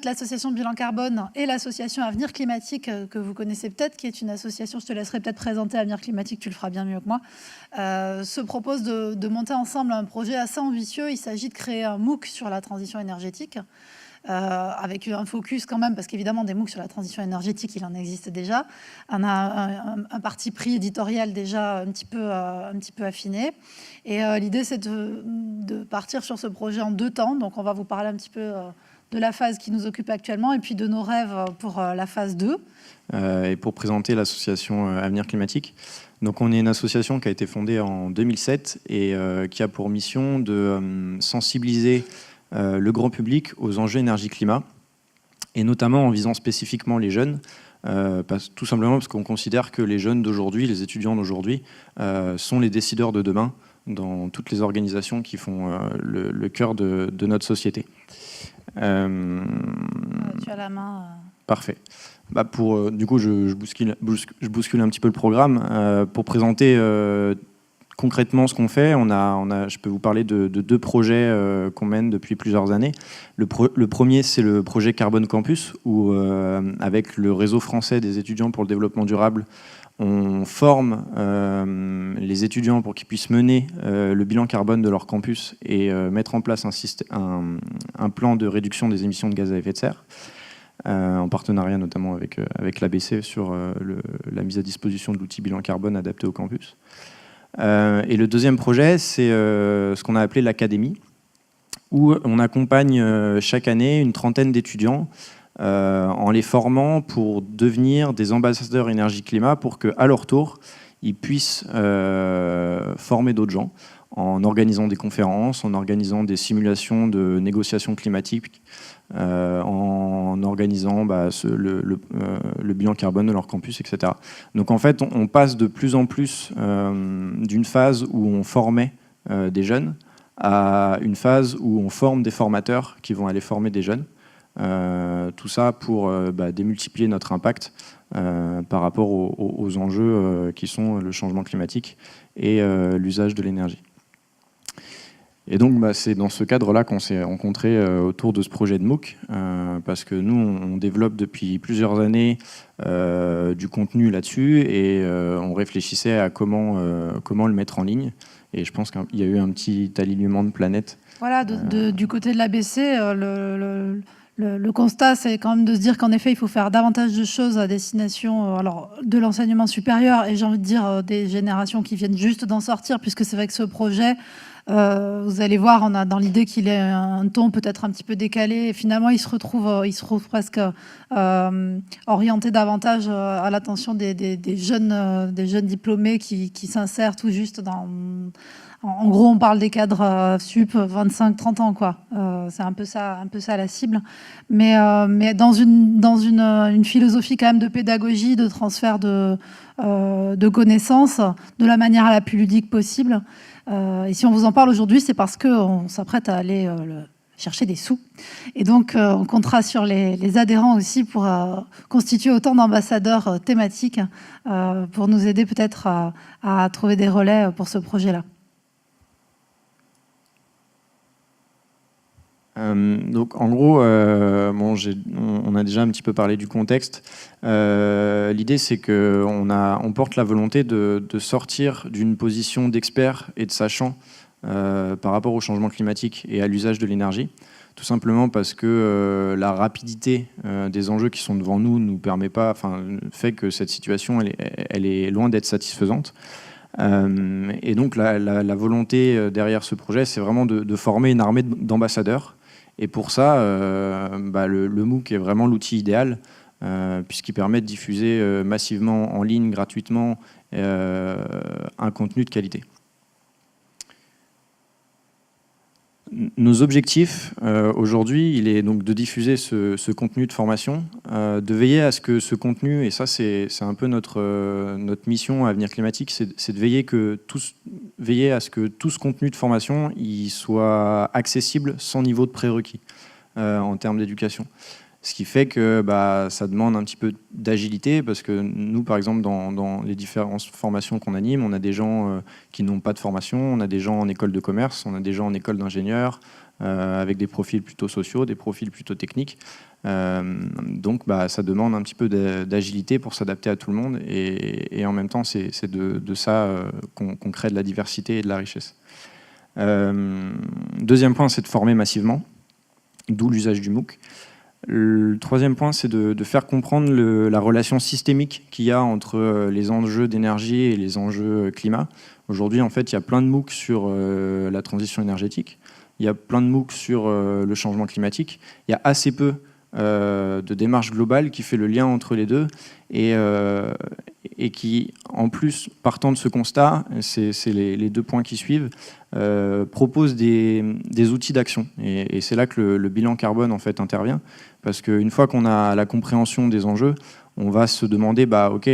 l'association Bilan Carbone et l'association Avenir Climatique, que vous connaissez peut-être, qui est une association, je te laisserai peut-être présenter Avenir Climatique, tu le feras bien mieux que moi, se propose de monter ensemble un projet assez ambitieux. Il s'agit de créer un MOOC sur la transition énergétique, avec un focus quand même, parce qu'évidemment des MOOC sur la transition énergétique, il en existe déjà. On a un parti pris éditorial déjà un petit peu affiné. Et l'idée, c'est de partir sur ce projet en 2 temps. Donc on va vous parler un petit peu de la phase qui nous occupe actuellement et puis de nos rêves pour la phase 2. Et pour présenter l'association Avenir Climatique. Donc on est une association qui a été fondée en 2007 et qui a pour mission de sensibiliser le grand public aux enjeux énergie-climat, et notamment en visant spécifiquement les jeunes, tout simplement parce qu'on considère que les jeunes d'aujourd'hui, les étudiants d'aujourd'hui, sont les décideurs de demain dans toutes les organisations qui font le cœur de notre société. Tu as la main. Parfait. Bah du coup, je bouscule un petit peu le programme. Pour présenter concrètement ce qu'on fait, je peux vous parler de 2 projets qu'on mène depuis plusieurs années. Le premier, c'est le projet Carbone Campus, où avec le réseau français des étudiants pour le développement durable, on forme les étudiants pour qu'ils puissent mener le bilan carbone de leur campus et mettre en place un plan de réduction des émissions de gaz à effet de serre, en partenariat notamment avec l'ABC sur la mise à disposition de l'outil bilan carbone adapté au campus. Et le deuxième projet, c'est ce qu'on a appelé l'académie, où on accompagne chaque année une trentaine d'étudiants en les formant pour devenir des ambassadeurs énergie-climat pour qu'à leur tour, ils puissent former d'autres gens en organisant des conférences, en organisant des simulations de négociations climatiques, en organisant le bilan carbone de leur campus, etc. Donc en fait, on passe de plus en plus d'une phase où on formait des jeunes à une phase où on forme des formateurs qui vont aller former des jeunes. Tout ça pour démultiplier notre impact par rapport aux enjeux qui sont le changement climatique et l'usage de l'énergie. Et donc c'est dans ce cadre-là qu'on s'est rencontrés autour de ce projet de MOOC, parce que nous on développe depuis plusieurs années du contenu là-dessus et on réfléchissait à comment le mettre en ligne. Et je pense qu'il y a eu un petit alignement de planètes. Voilà, du côté de l'ABC, le constat, c'est quand même de se dire qu'en effet, il faut faire davantage de choses à destination de l'enseignement supérieur et j'ai envie de dire des générations qui viennent juste d'en sortir, puisque c'est vrai que ce projet, vous allez voir, on a dans l'idée qu'il ait un ton peut-être un petit peu décalé et finalement, il se retrouve presque orienté davantage à l'attention des jeunes diplômés qui s'insèrent tout juste dans... En gros, on parle des cadres sup 25-30 ans, quoi. C'est un peu ça la cible. Mais dans une philosophie quand même de pédagogie, de transfert de connaissances, de la manière la plus ludique possible. Et si on vous en parle aujourd'hui, c'est parce qu'on s'apprête à aller chercher des sous. Et donc, on comptera sur les adhérents aussi pour constituer autant d'ambassadeurs thématiques pour nous aider peut-être à trouver des relais pour ce projet-là. Donc en gros, on a déjà un petit peu parlé du contexte. L'idée c'est qu'on porte la volonté de sortir d'une position d'expert et de sachant par rapport au changement climatique et à l'usage de l'énergie, tout simplement parce que la rapidité des enjeux qui sont devant nous permet pas, fait que cette situation elle est loin d'être satisfaisante. Et donc la volonté derrière ce projet, c'est vraiment de former une armée d'ambassadeurs. Et pour ça, le MOOC est vraiment l'outil idéal, puisqu'il permet de diffuser massivement en ligne, gratuitement, un contenu de qualité. Nos objectifs aujourd'hui, il est donc de diffuser ce contenu de formation, de veiller à ce que ce contenu, et ça c'est un peu notre mission à Avenir Climatique, c'est de veiller à ce que tout ce contenu de formation il soit accessible sans niveau de prérequis en termes d'éducation. Ce qui fait que ça demande un petit peu d'agilité, parce que nous, par exemple, dans les différentes formations qu'on anime, on a des gens qui n'ont pas de formation, on a des gens en école de commerce, on a des gens en école d'ingénieur, avec des profils plutôt sociaux, des profils plutôt techniques. Donc ça demande un petit peu d'agilité pour s'adapter à tout le monde, et en même temps c'est de ça qu'on crée de la diversité et de la richesse. Deuxième point, c'est de former massivement, d'où l'usage du MOOC. Le troisième point, c'est de faire comprendre la relation systémique qu'il y a entre les enjeux d'énergie et les enjeux climat. Aujourd'hui, en fait, il y a plein de MOOC sur la transition énergétique, il y a plein de MOOC sur le changement climatique, il y a assez peu de démarche globale qui fait le lien entre les deux, et qui, en plus, partant de ce constat, c'est les deux points qui suivent, propose des outils d'action. Et c'est là que le bilan carbone en fait intervient, parce qu'une fois qu'on a la compréhension des enjeux, on va se demander ok,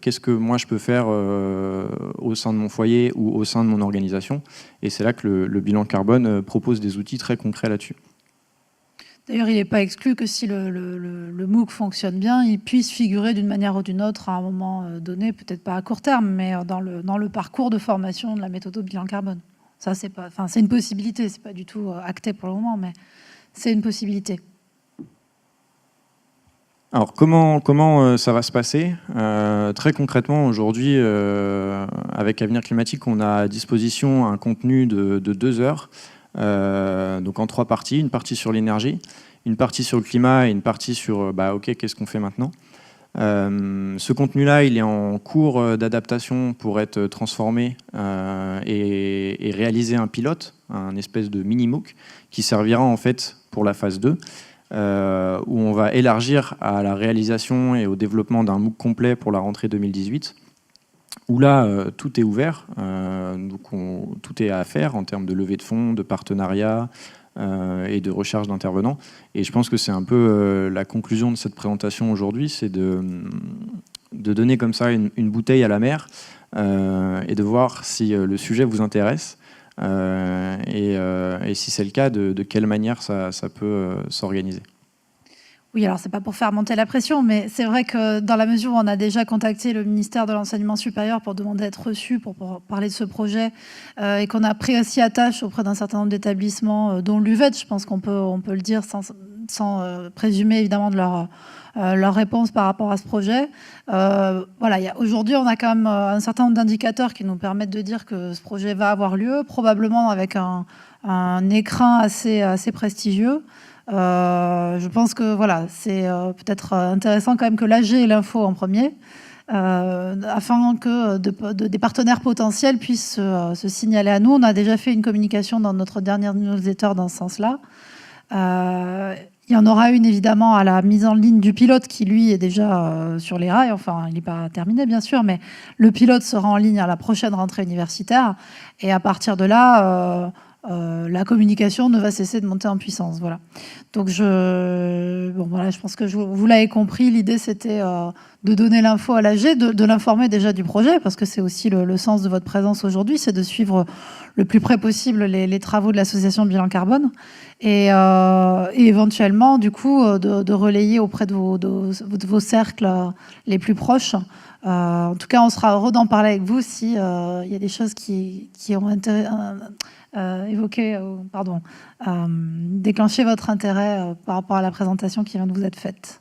qu'est-ce que moi je peux faire au sein de mon foyer ou au sein de mon organisation, et c'est là que le bilan carbone propose des outils très concrets là-dessus. D'ailleurs, il n'est pas exclu que si le MOOC fonctionne bien, il puisse figurer d'une manière ou d'une autre à un moment donné, peut-être pas à court terme, mais dans le parcours de formation de la méthode au bilan carbone. Ça, c'est une possibilité, c'est pas du tout acté pour le moment, mais c'est une possibilité. Alors, comment ça va se passer ? Très concrètement, aujourd'hui, avec Avenir Climatique, on a à disposition un contenu de 2 heures, donc en 3 parties, une partie sur l'énergie, une partie sur le climat et une partie sur ok, qu'est-ce qu'on fait maintenant. Ce contenu-là, il est en cours d'adaptation pour être transformé et réaliser un pilote, un espèce de mini-MOOC qui servira en fait pour la phase 2, où on va élargir à la réalisation et au développement d'un MOOC complet pour la rentrée 2018. Où là, tout est ouvert, donc tout est à faire en termes de levée de fonds, de partenariats et de recherche d'intervenants. Et je pense que c'est un peu la conclusion de cette présentation aujourd'hui, c'est de donner comme ça une bouteille à la mer et de voir si le sujet vous intéresse et si c'est le cas, de quelle manière ça peut s'organiser. Oui, alors c'est pas pour faire monter la pression, mais c'est vrai que dans la mesure où on a déjà contacté le ministère de l'Enseignement supérieur pour demander d'être reçu pour parler de ce projet, et qu'on a pris aussi attache auprès d'un certain nombre d'établissements, dont l'UVET, je pense qu'on peut le dire sans présumer évidemment de leur réponse par rapport à ce projet. Voilà, aujourd'hui, on a quand même un certain nombre d'indicateurs qui nous permettent de dire que ce projet va avoir lieu, probablement avec un écrin assez prestigieux. Je pense que voilà, c'est peut-être intéressant quand même que l'AG ait l'info en premier, afin que des partenaires potentiels puissent se signaler à nous. On a déjà fait une communication dans notre dernière newsletter dans ce sens-là. Il y en aura une évidemment à la mise en ligne du pilote qui lui est déjà sur les rails, enfin il n'est pas terminé bien sûr, mais le pilote sera en ligne à la prochaine rentrée universitaire, et à partir de là la communication ne va cesser de monter en puissance. Voilà. Donc voilà, je pense que vous l'avez compris, l'idée c'était de donner l'info à l'AG, de l'informer déjà du projet, parce que c'est aussi le sens de votre présence aujourd'hui, c'est de suivre le plus près possible les travaux de l'association de bilan carbone, et éventuellement du coup de relayer auprès de vos cercles les plus proches. En tout cas, on sera heureux d'en parler avec vous si y a des choses qui ont déclenché votre intérêt par rapport à la présentation qui vient de vous être faite.